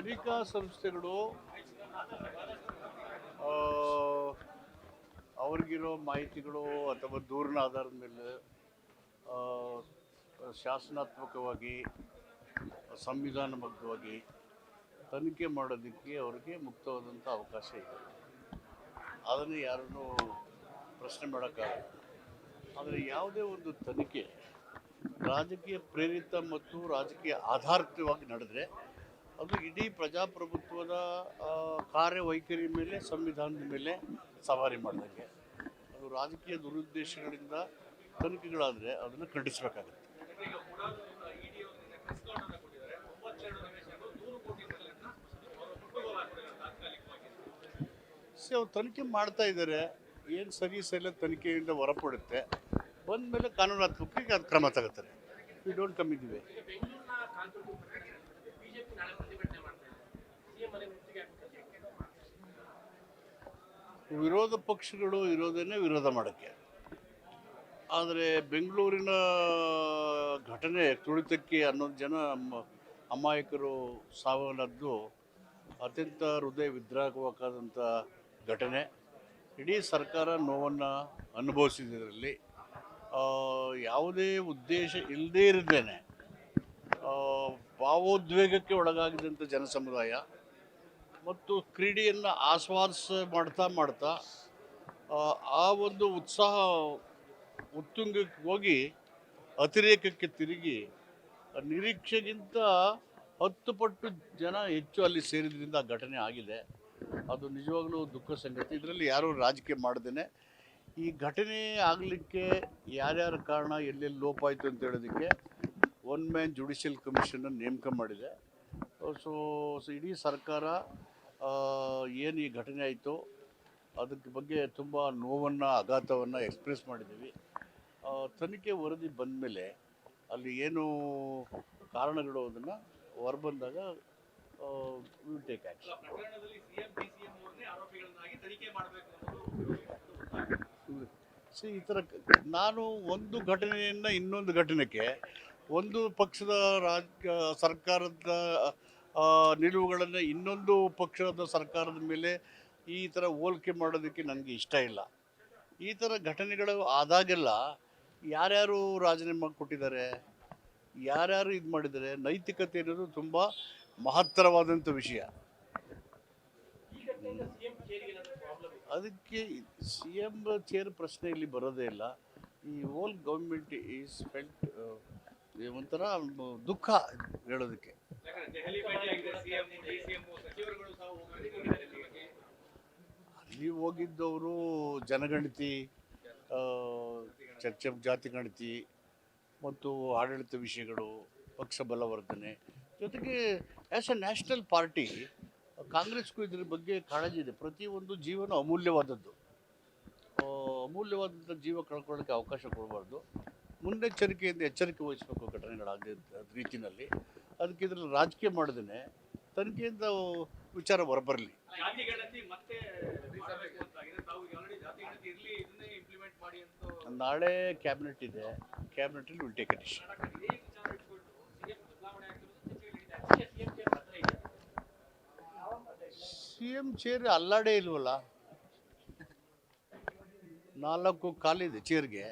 ತನಿಖಾ ಸಂಸ್ಥೆಗಳು ಅವ್ರಿಗಿರೋ ಮಾಹಿತಿಗಳು ಅಥವಾ ದೂರಿನ ಆಧಾರದ ಮೇಲೆ ಶಾಸನಾತ್ಮಕವಾಗಿ ಸಂವಿಧಾನಬದ್ಧವಾಗಿ ತನಿಖೆ ಮಾಡೋದಕ್ಕೆ ಅವ್ರಿಗೆ ಮುಕ್ತವಾದಂಥ ಅವಕಾಶ ಇದೆ. ಅದನ್ನು ಯಾರನ್ನೂ ಪ್ರಶ್ನೆ ಮಾಡೋಕ್ಕಾಗಲ್ಲ. ಆದರೆ ಯಾವುದೇ ಒಂದು ತನಿಖೆ ರಾಜಕೀಯ ಪ್ರೇರಿತ ಮತ್ತು ರಾಜಕೀಯ ಆಧಾರಿತವಾಗಿ ನಡೆದರೆ ಅದು ಇಡೀ ಪ್ರಜಾಪ್ರಭುತ್ವದ ಕಾರ್ಯವೈಖರಿ ಮೇಲೆ ಸಂವಿಧಾನದ ಮೇಲೆ ಸವಾರಿ ಮಾಡಿದಂಗೆ. ಅದು ರಾಜಕೀಯ ದುರುದ್ದೇಶಗಳಿಂದ ತನಿಖೆಗಳಾದರೆ ಅದನ್ನು ಖಂಡಿಸಬೇಕಾಗುತ್ತೆ. ಅವ್ರು ತನಿಖೆ ಮಾಡ್ತಾ ಇದ್ದಾರೆ, ಏನು ಸರಿ ಸರಿಯಲ್ಲ ತನಿಖೆಯಿಂದ ಹೊರಪಡುತ್ತೆ, ಬಂದ ಮೇಲೆ ಕಾನೂನಾತ್ಮಕವಾಗಿ ಅದು ಕ್ರಮ ತಗೋತಾರೆ. We don't come in the way. ವಿರೋಧ ಪಕ್ಷಗಳು ಇರೋದನ್ನೇ ವಿರೋಧ ಮಾಡೋಕ್ಕೆ. ಆದರೆ ಬೆಂಗಳೂರಿನ ಘಟನೆ ತುಳಿತಕ್ಕೆ 11 ಜನ ಅಮಾಯಕರು ಸಾವನ್ನದ್ದು ಅತ್ಯಂತ ಹೃದಯ ವಿದ್ರಾವಕವಾದಂಥ ಘಟನೆ. ಇಡೀ ಸರ್ಕಾರ ನೋವನ್ನು ಅನುಭವಿಸಿದ್ರಲ್ಲಿ ಯಾವುದೇ ಉದ್ದೇಶ ಇಲ್ಲದೇ ಇರದೇನೆ ಭಾವೋದ್ವೇಗಕ್ಕೆ ಒಳಗಾಗಿದ್ದಂಥ ಜನಸಮುದಾಯ ಮತ್ತು ಕ್ರೀಡೆಯನ್ನು ಮಾಡ್ತಾ ಆ ಒಂದು ಉತ್ಸಾಹ ಉತ್ತುಂಗಕ್ಕೆ ಹೋಗಿ ಅತಿರೇಕಕ್ಕೆ ತಿರುಗಿ ನಿರೀಕ್ಷೆಗಿಂತ 10 ಪಟ್ಟು ಜನ ಹೆಚ್ಚು ಅಲ್ಲಿ ಸೇರಿದ್ರಿಂದ ಆ ಘಟನೆ ಆಗಿದೆ. ಅದು ನಿಜವಾಗ್ಲೂ ದುಃಖ ಸಂಗತಿ. ಇದರಲ್ಲಿ ಯಾರೂ ರಾಜಕೀಯ ಮಾಡ್ದೇನೆ ಈ ಘಟನೆ ಆಗಲಿಕ್ಕೆ ಯಾರ್ಯಾರ ಕಾರಣ, ಎಲ್ಲೆಲ್ಲಿ ಲೋಪ ಆಯಿತು ಅಂತ ಹೇಳೋದಕ್ಕೆ ಒನ್ ಮ್ಯಾನ್ ಜುಡಿಷಿಯಲ್ ಕಮಿಷನ್ನ ನೇಮಕ ಮಾಡಿದೆ. ಸೊ ಇಡೀ ಸರ್ಕಾರ ಏನು ಈ ಘಟನೆ ಆಯಿತು ಅದಕ್ಕೆ ಬಗ್ಗೆ ತುಂಬ ನೋವನ್ನು ಆಘಾತವನ್ನು ಎಕ್ಸ್ಪ್ರೆಸ್ ಮಾಡಿದ್ದೀವಿ. ತನಿಖೆ ವರದಿ ಬಂದ ಮೇಲೆ ಅಲ್ಲಿ ಏನು ಕಾರಣಗಳು ಅದನ್ನು ಹೊರಬಂದಾಗ ವಿಲ್ ಟೇಕ್ ಆ್ಯಕ್ಷನ್. ಈ ಥರ ನಾನು ಒಂದು ಘಟನೆಯನ್ನು ಇನ್ನೊಂದು ಘಟನೆಗೆ ಒಂದು ಪಕ್ಷದ ಸರ್ಕಾರದ ನಿಲುವುಗಳನ್ನು ಇನ್ನೊಂದು ಪಕ್ಷದ ಸರ್ಕಾರದ ಮೇಲೆ ಈ ಥರ ಹೋಲಿಕೆ ಮಾಡೋದಕ್ಕೆ ನನಗೆ ಇಷ್ಟ ಇಲ್ಲ. ಈ ಥರ ಘಟನೆಗಳು ಆದಾಗೆಲ್ಲ ಯಾರ್ಯಾರು ರಾಜೀನಾಮೆ ಕೊಟ್ಟಿದ್ದಾರೆ, ಯಾರ್ಯಾರು ಇದು ಮಾಡಿದ್ದಾರೆ, ನೈತಿಕತೆ ಅನ್ನೋದು ತುಂಬ ಮಹತ್ತರವಾದಂಥ ವಿಷಯ. ಅದಕ್ಕೆ CM ಚೇರ್ ಪ್ರಶ್ನೆ ಇಲ್ಲಿ ಬರೋದೇ ಇಲ್ಲ. ಈ ಹೋಲ್ ಗೌರ್ಮೆಂಟ್ ಈಸ್ ಫೆಲ್ಟ್ ಒಂಥರ ದುಃಖ ಹೇಳೋದಕ್ಕೆ. ಅಲ್ಲಿ ಹೋಗಿದ್ದವರು ಜನಗಣತಿ, ಚರ್ಚೆ ಜಾತಿ ಗಣತಿ ಮತ್ತು ಆಡಳಿತ ವಿಷಯಗಳು, ಪಕ್ಷ ಬಲವರ್ಧನೆ ಜೊತೆಗೆ ಆ್ಯಸ್ ಎ ನ್ಯಾಷನಲ್ ಪಾರ್ಟಿ ಕಾಂಗ್ರೆಸ್ಗೂ ಇದ್ರ ಬಗ್ಗೆ ಕಾಳಜಿ ಇದೆ. ಪ್ರತಿಯೊಂದು ಜೀವನ ಅಮೂಲ್ಯವಾದದ್ದು. ಅಮೂಲ್ಯವಾದಂಥ ಜೀವ ಕಳ್ಕೊಳ್ಳೋಕ್ಕೆ ಅವಕಾಶ ಕೊಡಬಾರ್ದು. ಮುನ್ನೆಚ್ಚರಿಕೆಯಿಂದ ಎಚ್ಚರಿಕೆ ವಹಿಸಬೇಕು ಘಟನೆಗಳಾದ ರೀತಿಯಲ್ಲಿ. ಅದಕ್ಕೆ ಇದರಲ್ಲಿ ರಾಜಕೀಯ ಮಾಡಿದೇನೆ ತನಿಖೆಯಿಂದ ವಿಚಾರ ಹೊರಬರಲಿ. ನಾಳೆ ಕ್ಯಾಬಿನೆಟ್ ಇದೆ, ಕ್ಯಾಬಿನೆಟಲ್ಲಿ will take a decision. CM chair ಅಲ್ಲಾಡೇ ಇಲ್ವಲ್ಲ, 4 ಕಾಲಿದೆ ಚೇರ್ಗೆ,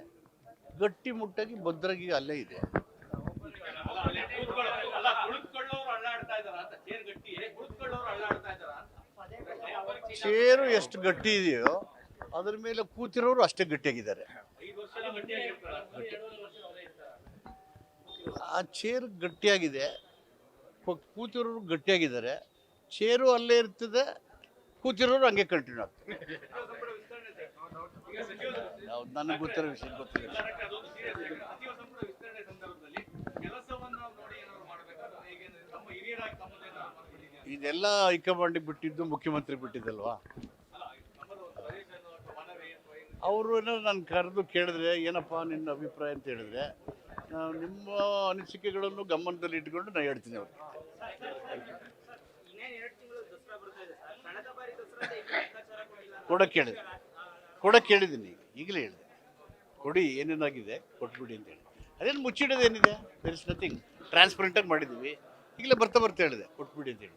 ಗಟ್ಟಿ ಮುಟ್ಟಾಗಿ ಭದ್ರಾಗಿ ಅಲ್ಲೇ ಇದೆ. ಚೇರು ಎಷ್ಟು ಗಟ್ಟಿ ಇದೆಯೋ ಅದ್ರ ಮೇಲೆ ಕೂತಿರೋರು ಅಷ್ಟೇ ಗಟ್ಟಿಯಾಗಿದ್ದಾರೆ. ಆ ಚೇರ್ ಗಟ್ಟಿಯಾಗಿದೆ, ಕೂತಿರೋರು ಗಟ್ಟಿಯಾಗಿದ್ದಾರೆ. ಚೇರು ಅಲ್ಲೇ ಇರ್ತದೆ, ಕೂತಿರೋರು ಹಂಗೆ ಕಂಟಿನ್ಯೂ ಆಗ್ತದೆ. ನನಗೆ ಗೊತ್ತಿರೋ ವಿಷಯ ಗೊತ್ತಿಲ್ಲ. ಇದೆಲ್ಲ ಹೈಕಮಾಂಡಿಗೆ ಬಿಟ್ಟಿದ್ದು, ಮುಖ್ಯಮಂತ್ರಿ ಬಿಟ್ಟಿದ್ದಲ್ವಾ. ಅವರು ಏನೋ ನಾನು ಕರೆದು ಕೇಳಿದ್ರೆ ಏನಪ್ಪ ನಿನ್ನ ಅಭಿಪ್ರಾಯ ಅಂತ ಹೇಳಿದ್ರೆ, ನಿಮ್ಮ ಅನಿಸಿಕೆಗಳನ್ನು ಗಮನದಲ್ಲಿ ಇಟ್ಕೊಂಡು ನಾನು ಹೇಳ್ತೀನಿ ಅವ್ರಿಗೆ. ಕೊಡಕ್ಕೆ ಹೇಳಿದ್ದೀನಿ, ಈಗಲೇ ಹೇಳಿದೆ. ಕೊಡಿ, ಏನೇನಾಗಿದೆ ಕೊಟ್ಬಿಡಿ ಅಂತ ಹೇಳಿ. ಅದೇನು ಮುಚ್ಚಿಡೋದೇನಿದೆ? There is nothing. ಟ್ರಾನ್ಸ್ಪರೆಂಟಾಗಿ ಮಾಡಿದ್ದೀವಿ. ಈಗಲೇ ಬರ್ತಾ ಹೇಳಿದೆ ಕೊಟ್ಬಿಡಿ ಅಂತ ಹೇಳಿ.